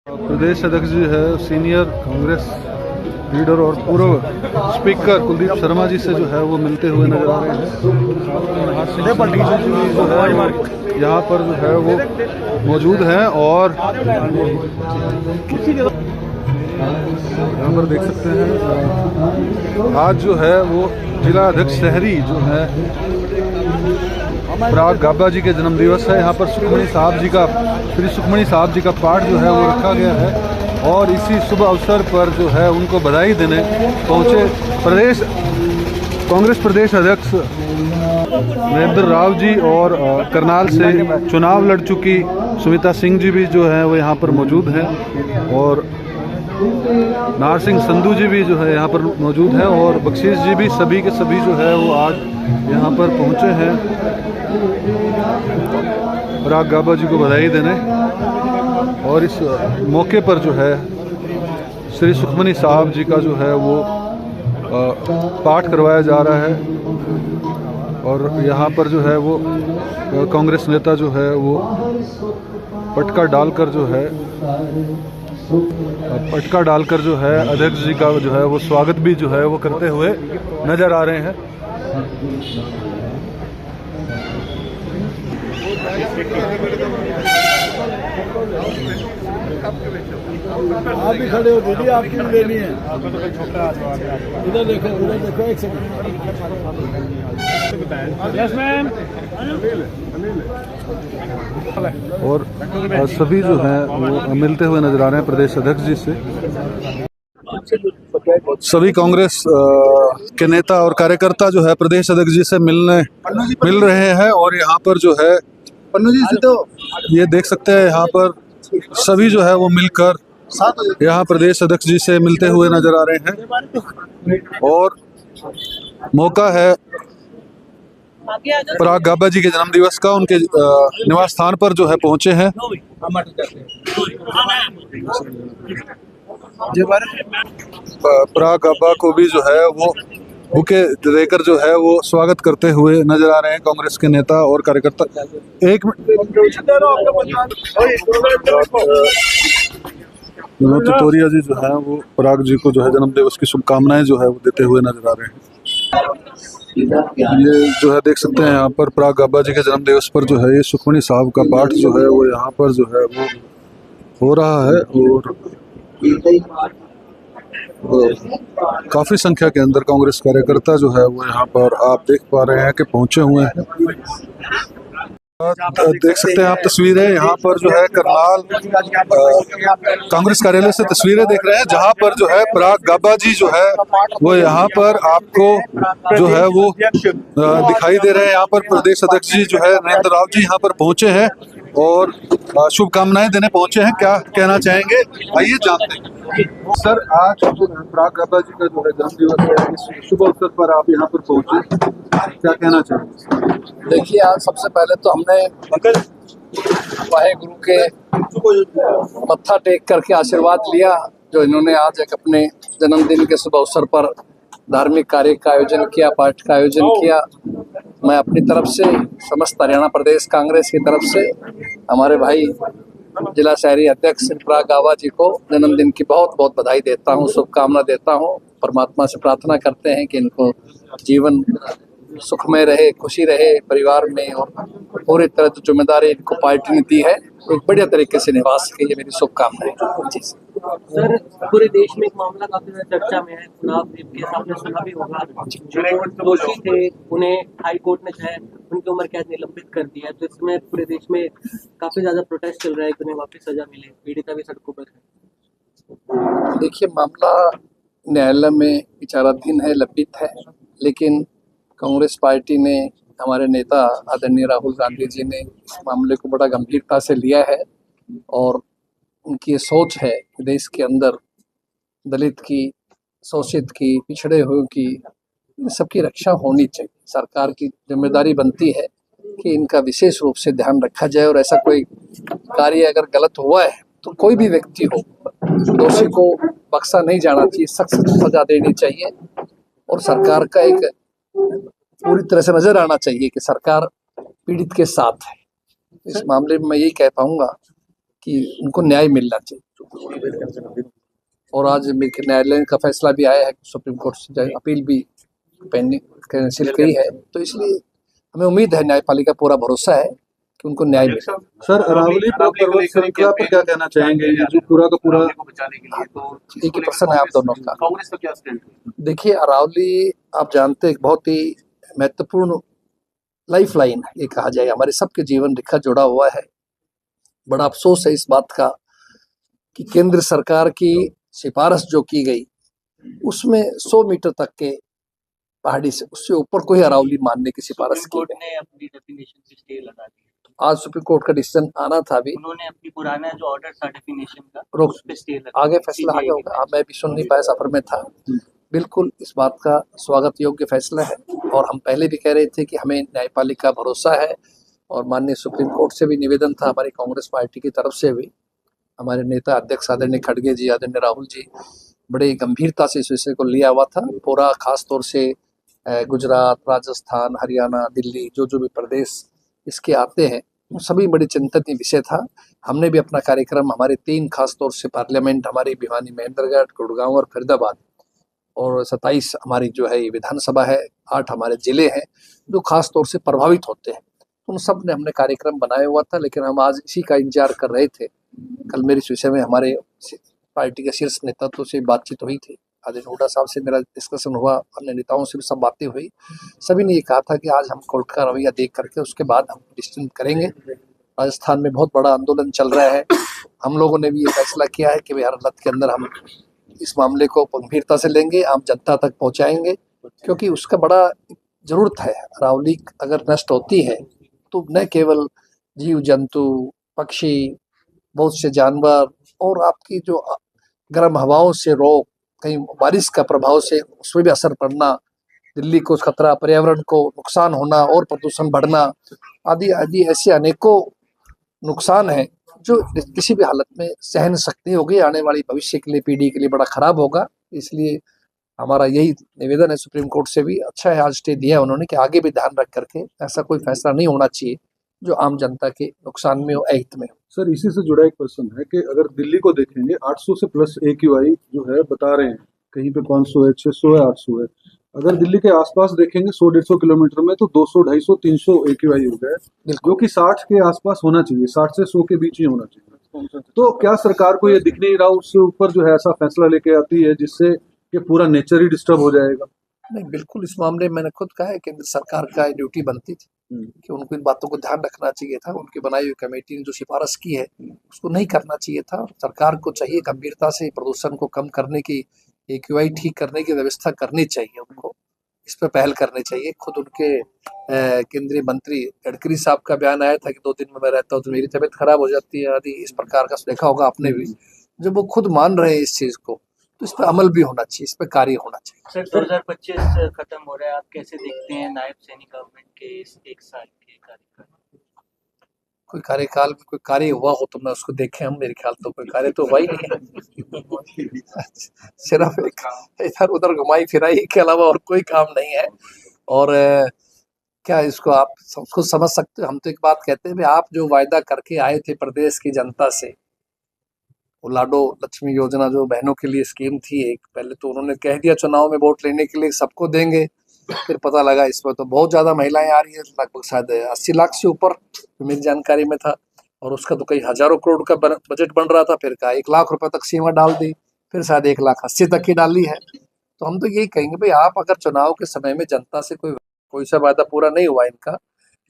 प्रदेश अध्यक्ष जी है senior Congress leader और पूर्व स्पीकर कुलदीप शर्मा जी से जो है वो मिलते हुए नजर आ रहे हैं। जो है यहाँ पर जो है वो मौजूद हैं और यहाँ पर देख सकते हैं आज जो है वो जिला अध्यक्ष शहरी जो है पराग गाबा जी के जन्म दिवस है। यहाँ पर सुखमणी साहब जी का श्री सुखमणी साहब जी का पाठ जो है वो रखा गया है और इसी शुभ अवसर पर जो है उनको बधाई देने पहुँचे प्रदेश कांग्रेस प्रदेश अध्यक्ष महेंद्र राव जी और करनाल से चुनाव लड़ चुकी सुमिता सिंह जी भी जो है वो यहाँ पर मौजूद हैं और नार सिंह संधू जी भी जो है यहाँ पर मौजूद हैं और बख्शीश जी भी सभी के सभी जो है वो आज यहाँ पर पहुँचे हैं पराग गाबा जी को बधाई देने। और इस मौके पर जो है श्री सुखमणी साहब जी का जो है वो पाठ करवाया जा रहा है और यहाँ पर जो है वो कांग्रेस नेता जो है वो पटका डालकर जो है अध्यक्ष जी का जो है वो स्वागत भी जो है वो करते हुए नजर आ रहे हैं। आप भी खड़े हो दीदी, आपकी भी लेनी है। इधर देखो एक सेकंड। Yes ma'am. और सभी जो हैं वो मिलते हुए नजर आ रहे हैं प्रदेश अध्यक्ष जी से। सभी कांग्रेस के नेता और कार्यकर्ता जो है प्रदेश अध्यक्ष जी से मिल रहे हैं और यहाँ पर जो है ये देख सकते हैं यहाँ पर सभी जो है वो मिलकर यहाँ प्रदेश अध्यक्ष जी से मिलते हुए नजर आ रहे हैं और मौका है पराग गाबा जी के जन्म दिवस का। उनके निवास स्थान पर जो है पहुंचे हैं। पराग गाबा को भी जो है वो बुके देकर जो है वो स्वागत करते हुए नजर आ रहे हैं कांग्रेस के नेता और कार्यकर्ता। एक विनोद तोरिया जी जो है वो पराग जी को जो है जन्म दिवस की शुभकामनाएं जो है वो देते हुए नजर आ रहे हैं। ये जो है देख सकते हैं यहाँ पर पराग गाबा जी के जन्म दिवस पर जो है ये सुखमणी साहब का पाठ जो है वो यहाँ पर जो है वो हो रहा है और काफी संख्या के अंदर कांग्रेस कार्यकर्ता जो है वो यहाँ पर आप देख पा रहे हैं कि पहुंचे हुए हैं। देख सकते हैं आप तस्वीरें यहाँ पर जो है करनाल कांग्रेस कार्यालय से तस्वीरें देख रहे हैं जहाँ पर जो है पराग गाबा जी जो है वो यहाँ पर आपको जो है वो दिखाई दे रहे हैं। यहाँ पर प्रदेश अध्यक्ष जी जो है नरेंद्र राव जी यहाँ पर पहुंचे हैं और शुभकामनाएं देने पहुंचे हैं। क्या कहना चाहेंगे, आइए जानते हैं। सर, आज पराग गाबा जी का जो है जन्म दिवस है, इस शुभ अवसर पर आप यहाँ पर पहुंचे, क्या कहना चाहेंगे? देखिए, आज सबसे पहले तो हमने वाहेगुरु के मत्था टेक करके आशीर्वाद लिया जो इन्होंने आज एक अपने जन्मदिन के शुभ अवसर पर धार्मिक कार्य का आयोजन किया, पाठ का आयोजन किया। मैं अपनी तरफ से समस्त हरियाणा प्रदेश कांग्रेस की तरफ से हमारे भाई जिला शहरी अध्यक्ष पराग गाबा जी को जन्मदिन की बहुत बहुत बधाई देता हूँ, शुभकामना देता हूँ। परमात्मा से प्रार्थना करते हैं कि इनको जीवन सुखमय रहे, खुशी रहे परिवार में और पूरी तरह जो जिम्मेदारी इनको पार्टी ने दी है एक बढ़िया तरीके से निभा सके, ये मेरी शुभकामनाएं। जी सर, पूरे देश में एक मामला काफी चर्चा में है, चुनाव के सामने सुना भी होगा। जो दोषी थे उन्हें हाई कोर्ट ने जो है उनकी उम्र कैद निलंबित कर दिया है, तो इसमें पूरे देश में काफी ज्यादा प्रोटेस्ट चल रहा है कि उन्हें वापस सजा मिले, पीड़िता भी सड़कों पर है। देखिए, मामला न्यायालय में विचाराधीन है, लंबित है, लेकिन कांग्रेस पार्टी ने, हमारे नेता आदरणीय राहुल गांधी जी ने इस मामले को बड़ा गंभीरता से लिया है और उनकी ये सोच है कि देश के अंदर दलित की, शोषित की, पिछड़े हुए की, सबकी रक्षा होनी चाहिए। सरकार की जिम्मेदारी बनती है कि इनका विशेष रूप से ध्यान रखा जाए और ऐसा कोई कार्य अगर गलत हुआ है तो कोई भी व्यक्ति हो, दोषी को बख्शा नहीं जाना चाहिए, सख्त सजा देनी चाहिए और सरकार का एक पूरी तरह से नजर आना चाहिए कि सरकार पीड़ित के साथ है। इस मामले में मैं यही कह पाऊंगा कि उनको न्याय मिलना चाहिए। और आज न्यायालय का फैसला भी आया है, सुप्रीम कोर्ट से अपील भी पेंडिंग कैंसिल की है, तो इसलिए हमें उम्मीद है, न्यायपालिका पूरा भरोसा है कि उनको न्याय मिलेगा। सर, अरावली पर्वत श्रृंखला पर क्या कहना चाहेंगे? ये जो पूरा का पूरा एक ही प्रश्न है आप दोनों का। कांग्रेस का क्या स्टैंड है? देखिए, अरावली आप जानते हैं एक बहुत ही महत्वपूर्ण लाइफ लाइन है, ये कहा जाए, हमारे सबके जीवन रेखा जुड़ा हुआ है। बड़ा अफसोस है इस बात का कि केंद्र सरकार की सिफारिश जो की गई उसमें 100 मीटर तक के पहाड़ी से उससे ऊपर कोई अरावली मानने की सिफारिश की गई। ने अपनी डेफिनेशन पे स्टे लगा दिया। आज सुप्रीम कोर्ट का डिसीजन आना था, अभी उन्होंने अपनी पुराना जो ऑर्डर था डेफिनेशन का रोक उस पे स्टे लगा आगे फैसला आगे होगा। अब मैं भी सुन नहीं पाया, सफर में था। बिल्कुल इस बात का स्वागत योग्य फैसला है, और हम पहले भी कह रहे थे कि हमें न्यायपालिका भरोसा है, और माननीय सुप्रीम कोर्ट से भी निवेदन था हमारी कांग्रेस पार्टी की तरफ से भी। हमारे नेता अध्यक्ष आदरणीय खड़गे जी, आदरणीय राहुल जी बड़े गंभीरता से इस विषय को लिया हुआ था। पूरा खास तौर से गुजरात, राजस्थान, हरियाणा, दिल्ली, जो भी प्रदेश इसके आते हैं, वो सभी बड़ी चिंतनीय विषय था। हमने भी अपना कार्यक्रम, हमारे 3 खास तौर से पार्लियामेंट, हमारी भिवानी, महेंद्रगढ़, गुड़गांव और फरीदाबाद, और 27 हमारी जो है ये विधानसभा है, 8 हमारे जिले हैं जो खास तौर से प्रभावित होते हैं, उन सब ने हमने कार्यक्रम बनाया हुआ था। लेकिन हम आज इसी का इंतजार कर रहे थे। कल मेरी इस विषय में हमारे पार्टी के शीर्ष नेतृत्व से बातचीत हुई थी, आदित्य हुड्डा साहब से मेरा डिस्कशन हुआ, अन्य नेताओं से भी सब बातें हुई। सभी ने ये कहा था कि आज हम कोर्ट का रवैया देख करके उसके बाद हम डिसीजन करेंगे। राजस्थान में बहुत बड़ा आंदोलन चल रहा है, हम लोगों ने भी ये फैसला किया है कि हर हालत के अंदर हम इस मामले को गंभीरता से लेंगे, आम जनता तक पहुंचाएंगे, क्योंकि उसका बड़ा जरूरत है। अरावली अगर नष्ट होती है तो न केवल जीव जंतु, पक्षी, बहुत से जानवर, और आपकी जो गर्म हवाओं से रोग, कहीं बारिश का प्रभाव से उसमें भी असर पड़ना, दिल्ली को खतरा, पर्यावरण को नुकसान होना और प्रदूषण बढ़ना आदि आदि ऐसे अनेकों नुकसान हैं जो किसी भी हालत में सहन सकती होगी। आने वाली भविष्य के लिए, पीढ़ी के लिए बड़ा खराब होगा। इसलिए हमारा यही निवेदन है सुप्रीम कोर्ट से भी। अच्छा है आज स्टे दिया उन्होंने कि आगे भी ध्यान रख करके ऐसा कोई फैसला नहीं होना चाहिए जो आम जनता के नुकसान में हो, अहित में हो। सर, इसी से जुड़ा एक प्रश्न है कि अगर दिल्ली को देखेंगे 800 से प्लस AQI जो है बता रहे हैं, कहीं पे 500 है, 600 है, 800 है। अगर दिल्ली के आसपास देखेंगे 100-150 किलोमीटर में तो 200, 250, 300 AQI हो गया है, जो कि 60 के आसपास होना चाहिए, 60 से 100 के बीच ही होना चाहिए। तो क्या सरकार को ये दिख नहीं रहा, उससे ऊपर जो है ऐसा फैसला लेके आती है जिससे कि पूरा नेचर ही डिस्टर्ब हो जाएगा? नहीं, बिल्कुल इस मामले में मैंने खुद कहा है केंद्र सरकार का ड्यूटी बनती थी कि उनको इन बातों को ध्यान रखना चाहिए था। उनकी बनाई हुई कमेटी ने जो सिफारिश की है उसको नहीं करना चाहिए था। सरकार को चाहिए गंभीरता से प्रदूषण को कम करने की, AQI ठीक करने की व्यवस्था करनी चाहिए, उनको इस पर पहल करनी चाहिए। खुद उनके केंद्रीय मंत्री गडकरी साहब का बयान आया था कि 2 दिन में मैं रहता हूँ तो मेरी तबीयत खराब हो जाती है आदि, इस प्रकार का देखा होगा आपने भी। जब वो खुद मान रहे हैं इस चीज को तो इस पर अमल भी होना चाहिए, इस पर कार्य होना चाहिए। सर 2025 खत्म हो रहा है, आप कैसे देखते हैं नायब सैनी गवर्नमेंट के इस 1 साल के कार्यकाल? कोई कार्यकाल में कोई कार्य हुआ हो तो मैं उसको देखे, हम मेरे ख्याल तो कोई कार्य तो हुआ ही नहीं है। सिर्फ एक इधर उधर घुमाई फिराई के अलावा और कोई काम नहीं है। और क्या इसको आप खुद समझ सकते हो। हम तो एक बात कहते हैं, आप जो वायदा करके आए थे प्रदेश की जनता से, वो लाडो लक्ष्मी योजना जो बहनों के लिए स्कीम थी एक, पहले तो उन्होंने कह दिया चुनाव में वोट लेने के लिए सबको देंगे, फिर पता लगा इसमें तो बहुत ज्यादा महिलाएं आ रही है, लगभग शायद 80 लाख से ऊपर मेरी जानकारी में था, और उसका तो कई हजारों करोड़ का बजट बन रहा था। फिर कहा 1 लाख रुपए तक सीमा डाल दी, फिर शायद 1,80,000 तक की डाली है। तो हम तो यही कहेंगे भाई, आप अगर चुनाव के समय में जनता से कोई सा वादा पूरा नहीं हुआ इनका,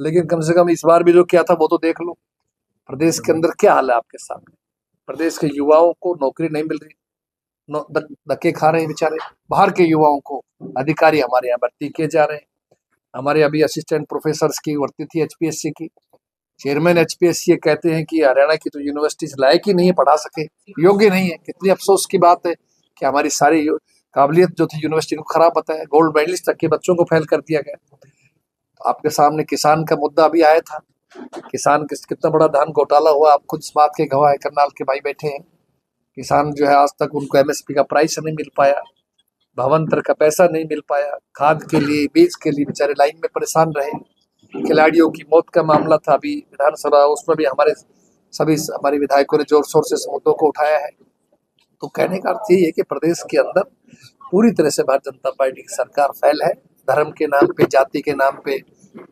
लेकिन कम से कम इस बार भी जो किया था वो तो देख लो। प्रदेश के अंदर क्या हाल है आपके सामने, प्रदेश के युवाओं को नौकरी नहीं मिल रही, धक्के खा रहे हैं बेचारे। बाहर के युवाओं को अधिकारी हमारे यहाँ भर्ती किए जा रहे हैं। हमारे अभी असिस्टेंट प्रोफेसर की भर्ती थी HPSC की, चेयरमैन HPSC ये कहते हैं कि हरियाणा की तो यूनिवर्सिटी लायक ही नहीं है, पढ़ा सके, योग्य नहीं है। कितनी अफसोस की बात है कि हमारी सारी काबिलियत जो थी यूनिवर्सिटी को खराब बताया, गोल्ड मेडलिस्ट तक के बच्चों को फेल कर दिया गया। तो आपके सामने किसान का मुद्दा भी आया था, किसान कितना बड़ा धान घोटाला हुआ, आप खुद इस बात के गवाह है, करनाल के भाई बैठे हैं। किसान जो है आज तक उनको MSP का प्राइस नहीं मिल पाया, भावांतर का पैसा नहीं मिल पाया, खाद के लिए, बीज के लिए बेचारे लाइन में परेशान रहे। खिलाड़ियों की मौत का मामला था अभी विधानसभा, उसमें भी हमारे विधायकों ने जोर शोर से इस मुद्दों को उठाया है। तो कहने का अर्थ यही है कि प्रदेश के अंदर पूरी तरह से भारतीय जनता पार्टी की सरकार फैल है। धर्म के नाम पे, जाति के नाम पे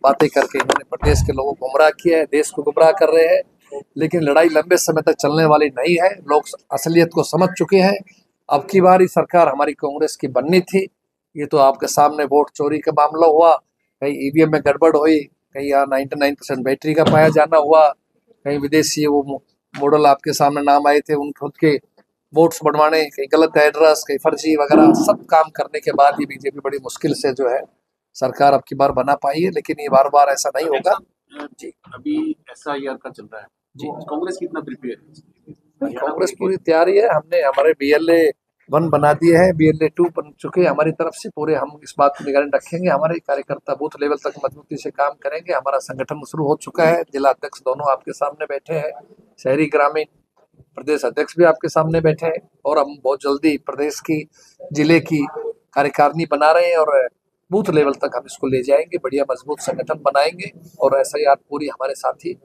बातें करके इन्होंने प्रदेश के लोगों को गुमराह किया है, देश को गुमराह कर रहे हैं। लेकिन लड़ाई लंबे समय तक चलने वाली नहीं है। लोग असलियत को समझ चुके हैं। अब की बार सरकार हमारी कांग्रेस की बननी थी। ये तो आपके सामने वोट चोरी का मामला हुआ, कहीं ईवीएम में गड़बड़ हुई, कहीं यहाँ 99% बैटरी का पाया जाना हुआ, कहीं विदेशी वो मॉडल आपके सामने नाम आए थे, उन खुद के वोट्स बढ़वाने, कहीं गलत एड्रेस, कहीं फर्जी वगैरह, सब काम करने के बाद ही बीजेपी बड़ी मुश्किल से जो है सरकार अब की बार बना पाई है। लेकिन ये बार बार ऐसा नहीं होगा जी। अभी SIR का चल रहा है जी, कांग्रेस कितना प्रिपेयर है? कांग्रेस पूरी तैयारी है। हमने हमारे BLA 1 बना दिए हैं, BLA 2 बन चुके हैं हमारी तरफ से। पूरे हम इस बात को निगरानी रखेंगे। हमारे कार्यकर्ता बूथ लेवल तक मजबूती से काम करेंगे। हमारा संगठन शुरू हो चुका है। जिला अध्यक्ष दोनों आपके सामने बैठे हैं, शहरी ग्रामीण प्रदेश अध्यक्ष भी आपके सामने बैठे हैं, और हम बहुत जल्दी प्रदेश की जिले की कार्यकारिणी बना रहे हैं और बूथ लेवल तक हम इसको ले जाएंगे। बढ़िया मजबूत संगठन बनाएंगे और SIR पूरी हमारे साथी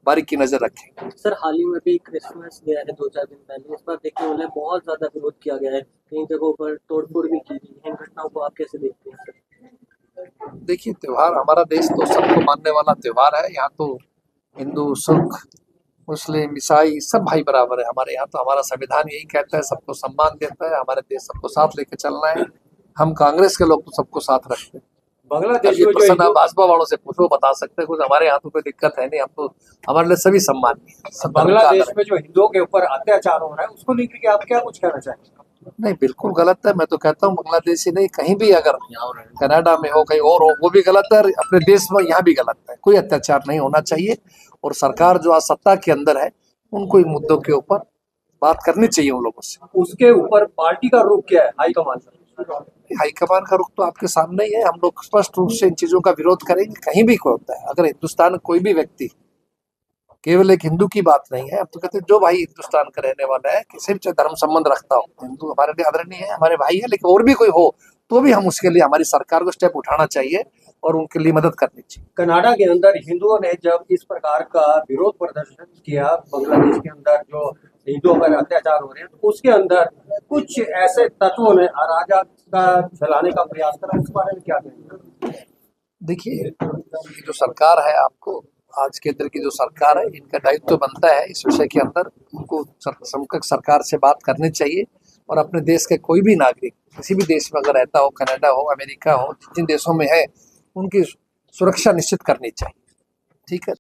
बारीकी नजर रखेंगे। सर, हाल ही में भी क्रिसमस गया है 2-4 दिन पहले। इस बार देखने वाले बहुत ज्यादा विरोध किया गया है, कई जगहों पर तोड़फोड़ भी की गई है। इन घटनाओं को आप कैसे देखते हैं सर? देखिए, त्योहार, हमारा देश तो सबको मानने वाला त्योहार है। यहाँ तो हिंदू, सिख, मुस्लिम, ईसाई सब भाई बराबर है हमारे यहाँ। तो हमारा संविधान यही कहता है, सबको सम्मान देता है। हमारे देश सबको साथ लेके चलना है। हम कांग्रेस के लोग तो सबको साथ रखते हैं। बांग्लादेश ये में जो प्रश्न आप भाजपा वालों से पूछो, बता सकते हैं। कुछ हमारे यहाँ तो कोई दिक्कत है नहीं। हम तो, हमारे लिए सभी सम्मान है। सब धर्म का बांग्लादेश आदर है। में जो हिंदुओं के ऊपर अत्याचार हो रहा है, उसको लेकर के आप क्या कुछ कहना चाहेंगे? नहीं, बिल्कुल गलत है। मैं तो कहता हूँ बांग्लादेशी नहीं, कहीं भी अगर कनाडा में हो, कहीं और हो, वो भी गलत है। अपने देश में यहाँ भी गलत है। कोई अत्याचार नहीं होना चाहिए। और सरकार जो आज सत्ता के अंदर है, उनको इन मुद्दों के ऊपर बात करनी चाहिए उन लोगों से। उसके ऊपर पार्टी का रुख क्या है, हाईकमान का? हाईकमान का रुख तो आपके सामने ही है। हम लोग स्पष्ट रूप से इन चीजों का विरोध करेंगे। कहीं भी कोई होता है, अगर हिंदुस्तान में कोई भी व्यक्ति, केवल एक हिंदू की बात नहीं है, हम तो कहते हैं जो भाई हिंदुस्तान का रहने वाला है, किसी भी धर्म संबंध रखता हो, हिंदू हमारे लिए आदरणीय है, हमारे भाई है। लेकिन और भी कोई हो तो भी हम उसके लिए, हमारी सरकार को स्टेप उठाना चाहिए और उनके लिए मदद करनी चाहिए। कनाडा के अंदर हिंदुओं ने जब इस प्रकार का विरोध प्रदर्शन किया, बांग्लादेश के अंदर जो हिंदुओं पर अत्याचार हो रहे हैं, तो उसके अंदर कुछ ऐसे तत्वों ने अराजकता फैलाने का प्रयास करा। इस बारे में क्या कहेंगे? देखिए, ये जो सरकार है, आपको आज केंद्र की जो सरकार है, इनका दायित्व बनता है इस विषय के अंदर। उनको समकक्ष सरकार से बात करनी चाहिए और अपने देश के कोई भी नागरिक किसी भी देश में अगर रहता हो, कनाडा हो, अमेरिका हो, जिन देशों में है, उनकी सुरक्षा निश्चित करनी चाहिए। ठीक है।